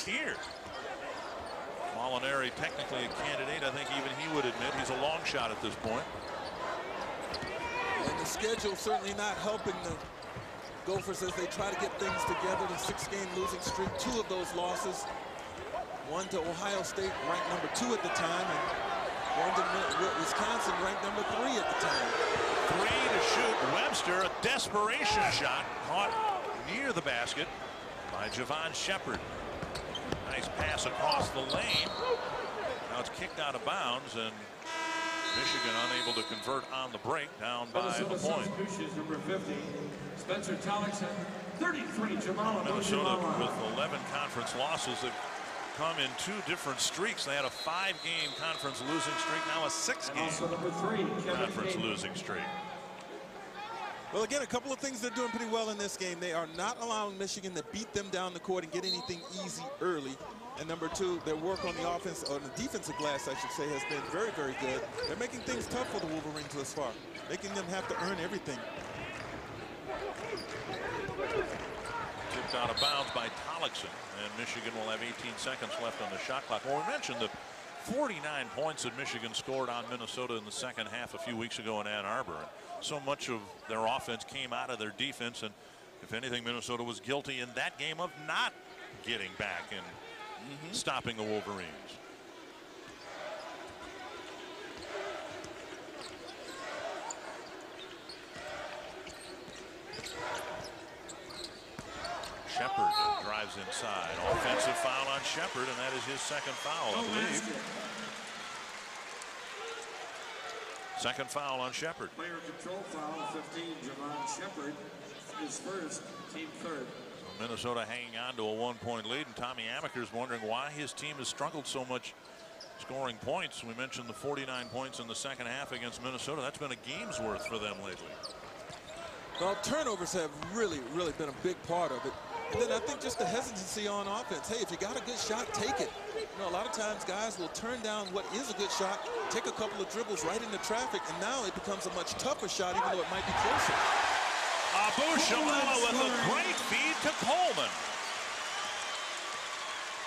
here. Molinari technically a candidate. I think even he would admit he's a long shot at this point. And the schedule certainly not helping the Gophers as they try to get things together. The 6-game losing streak, 2 of those losses. One to Ohio State, ranked number 2 at the time, and one to Wisconsin, ranked number 3 at the time. 3 to shoot. Webster, a desperation shot, caught near the basket by Javon Shepard. Nice pass across the lane. Now it's kicked out of bounds, and Michigan unable to convert on the break, down by the point. Number 50, Spencer Tollickson, 33, Jamal. Minnesota with 11 conference losses that come in 2 different streaks. They had a 5-game conference losing streak, now a 6-game conference losing streak. Well, again, a couple of things they're doing pretty well in this game. They are not allowing Michigan to beat them down the court and get anything easy early. And number 2, their work on the offense, or the defensive glass, I should say, has been very, very good. They're making things tough for the Wolverines thus far, making them have to earn everything. Tipped out of bounds by Tollickson, and Michigan will have 18 seconds left on the shot clock. Well, we mentioned the 49 points that Michigan scored on Minnesota in the second half a few weeks ago in Ann Arbor. And so much of their offense came out of their defense, and if anything, Minnesota was guilty in that game of not getting back and stopping the Wolverines. Shepard drives inside. Offensive foul on Shepard, and that is his second foul, I believe. Second foul on Shepard. Player control foul, 15, Javon Shepard, his first, team third. So Minnesota hanging on to a 1-point lead, and Tommy Amaker's wondering why his team has struggled so much scoring points. We mentioned the 49 points in the second half against Minnesota. That's been a game's worth for them lately. Well, turnovers have really, really been a big part of it. And then I think just the hesitancy on offense. Hey, if you got a good shot, take it. You know, a lot of times guys will turn down what is a good shot, take a couple of dribbles right into traffic, and now it becomes a much tougher shot, even though it might be closer. Abu-Shamala with a great feed to Coleman.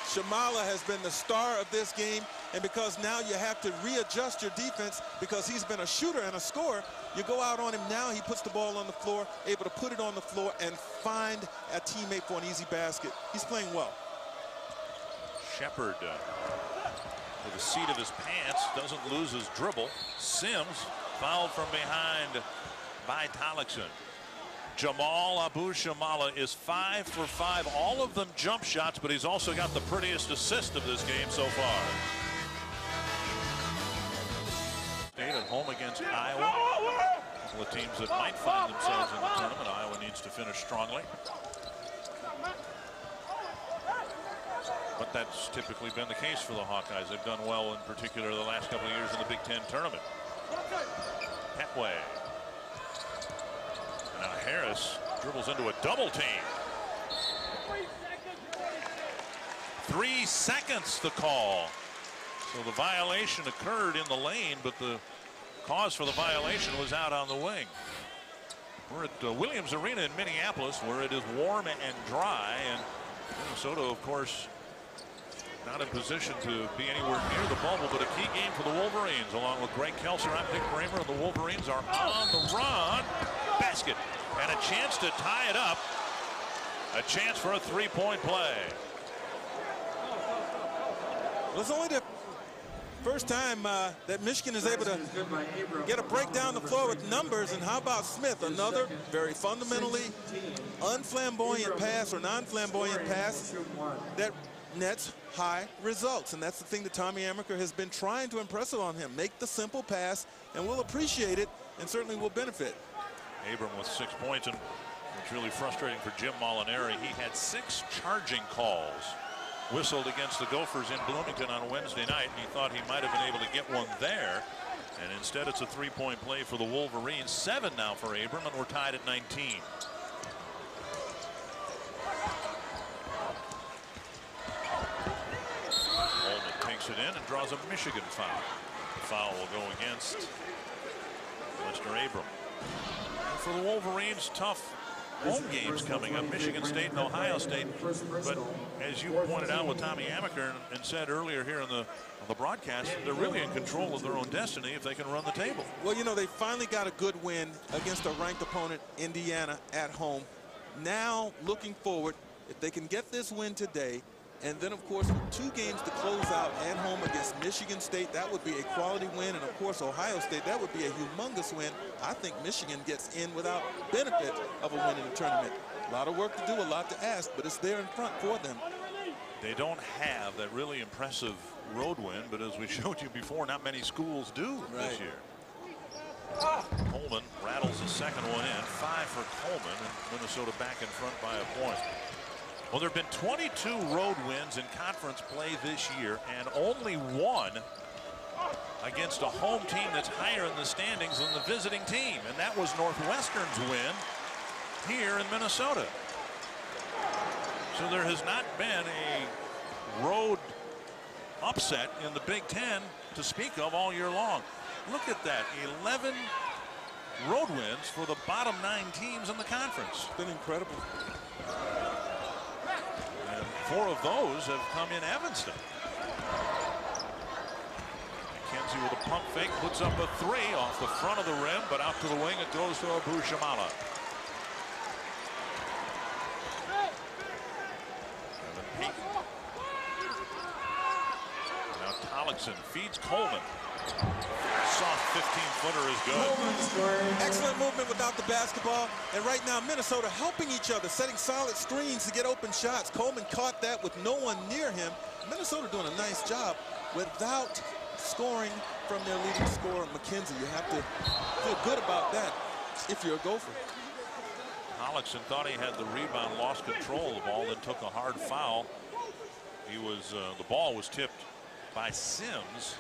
Shamala has been the star of this game, and because now you have to readjust your defense because he's been a shooter and a scorer, you go out on him now, he puts the ball on the floor, able to put it on the floor and find a teammate for an easy basket. He's playing well. Shepard with the seat of his pants, doesn't lose his dribble. Sims fouled from behind by Tollickson. Jamal Abu-Shamala is 5 for 5, all of them jump shots, but he's also got the prettiest assist of this game so far. State at home against Iowa. A couple of teams that might find themselves in the tournament. Iowa needs to finish strongly. But that's typically been the case for the Hawkeyes. They've done well, in particular, the last couple of years in the Big Ten tournament. Petway. Now Harris dribbles into a double team. 3 seconds the call. So the violation occurred in the lane, but the cause for the violation was out on the wing. We're at Williams Arena in Minneapolis, where it is warm and dry, and Minnesota, of course, not in position to be anywhere near the bubble, but a key game for the Wolverines. Along with Greg Kelser, I'm Dick Bramer, and the Wolverines are on the run. Basket, and a chance to tie it up. A chance for a 3-point play. Well, it's only the first time that Michigan is able to get a break down the floor with numbers. And how about Smith? Another very fundamentally unflamboyant pass or non-flamboyant pass that nets high results. And that's the thing that Tommy Amaker has been trying to impress on him. Make the simple pass, and we'll appreciate it, and certainly will benefit. Abram with 6 points, and it's really frustrating for Jim Molinari. He had 6 charging calls whistled against the Gophers in Bloomington on Wednesday night, and he thought he might have been able to get one there. And instead, it's a 3-point play for the Wolverines. 7 now for Abram, and we're tied at 19. Holman takes it in and draws a Michigan foul. The foul will go against Mr. Abram. For the Wolverines, tough home games coming up, Michigan State and Ohio State. But as you pointed out with Tommy Amaker and said earlier here on the broadcast, they're really in control of their own destiny if they can run the table. Well, you know, they finally got a good win against a ranked opponent, Indiana, at home. Now, looking forward, if they can get this win today, and then, of course, with 2 games to close out at home against Michigan State, that would be a quality win. And, of course, Ohio State, that would be a humongous win. I think Michigan gets in without benefit of a win in the tournament. A lot of work to do, a lot to ask, but it's there in front for them. They don't have that really impressive road win, but as we showed you before, not many schools do this year. Coleman rattles the second one in. 5 for Coleman, and Minnesota back in front by a point. Well, there have been 22 road wins in conference play this year, and only 1 against a home team that's higher in the standings than the visiting team, and that was Northwestern's win here in Minnesota. So there has not been a road upset in the Big Ten to speak of all year long. Look at that, 11 road wins for the bottom 9 teams in the conference. It's been incredible. And 4 of those have come in Evanston. McKenzie with a pump fake puts up a 3 off the front of the rim, but out to the wing it goes to Abu-Shamala. Now Tollickson feeds Coleman. Soft 15-footer is good. Excellent movement without the basketball. And right now, Minnesota helping each other, setting solid screens to get open shots. Coleman caught that with no one near him. Minnesota doing a nice job without scoring from their leading scorer, McKenzie. You have to feel good about that if you're a Gopher. Tollickson thought he had the rebound, lost control of the ball, then took a hard foul. He was the ball was tipped by Sims.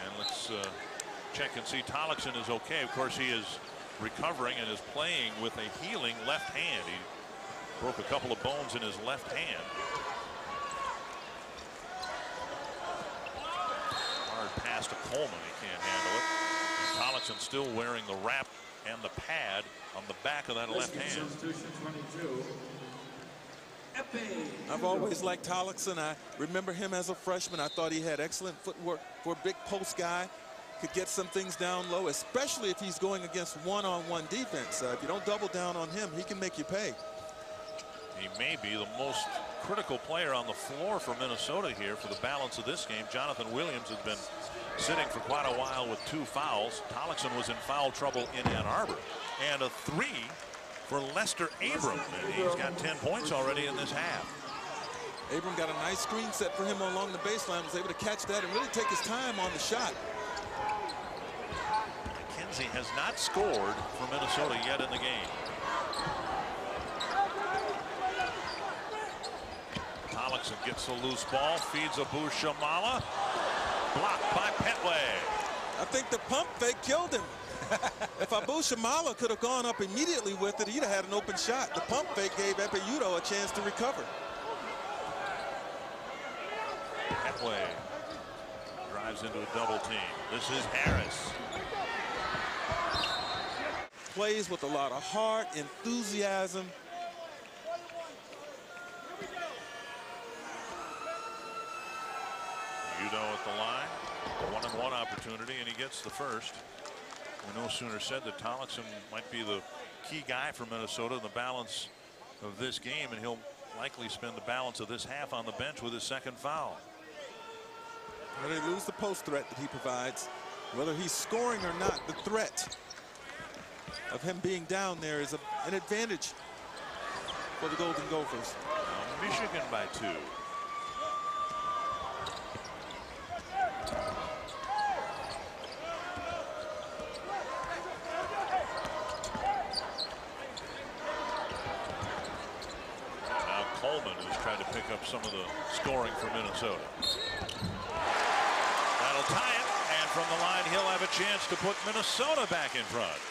And let's check and see. Tollickson is okay. Of course, he is recovering and is playing with a healing left hand. He broke a couple of bones in his left hand. Hard pass to Coleman. He can't handle it. And Tollickson still wearing the wrap and the pad on the back of that left hand. I've always liked Tollickson. I remember him as a freshman. I thought he had excellent footwork for a big post guy. Could get some things down low, especially if he's going against one-on-one defense. If you don't double down on him, he can make you pay. He may be the most critical player on the floor for Minnesota here for the balance of this game. Jonathan Williams has been sitting for quite a while with 2 fouls. Tollickson was in foul trouble in Ann Arbor. And a 3 for Lester Abram, and he's got 10 points already in this half. Abram got a nice screen set for him along the baseline, was able to catch that and really take his time on the shot. McKenzie has not scored for Minnesota yet in the game. Tollickson gets a loose ball, feeds Abu-Shamala, blocked by Petway. I think the pump fake killed him. If Abu-Shamala could have gone up immediately with it, he'd have had an open shot. The pump fake gave Epeyuto a chance to recover. Petway drives into a double team. This is Harris. Plays with a lot of heart, enthusiasm. Udo at the line. A 1-on-1 opportunity, and he gets the first. We no sooner said that Tollickson might be the key guy for Minnesota in the balance of this game, and he'll likely spend the balance of this half on the bench with his second foul. Well, they lose the post threat that he provides. Whether he's scoring or not, the threat of him being down there is an advantage for the Golden Gophers. Now Michigan by 2. Coleman has tried to pick up some of the scoring for Minnesota. That'll tie it, and from the line he'll have a chance to put Minnesota back in front.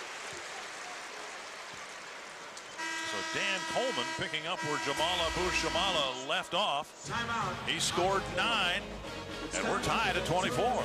So Dan Coleman picking up where Abu-Shamala left off. He scored 9, and we're tied at 24.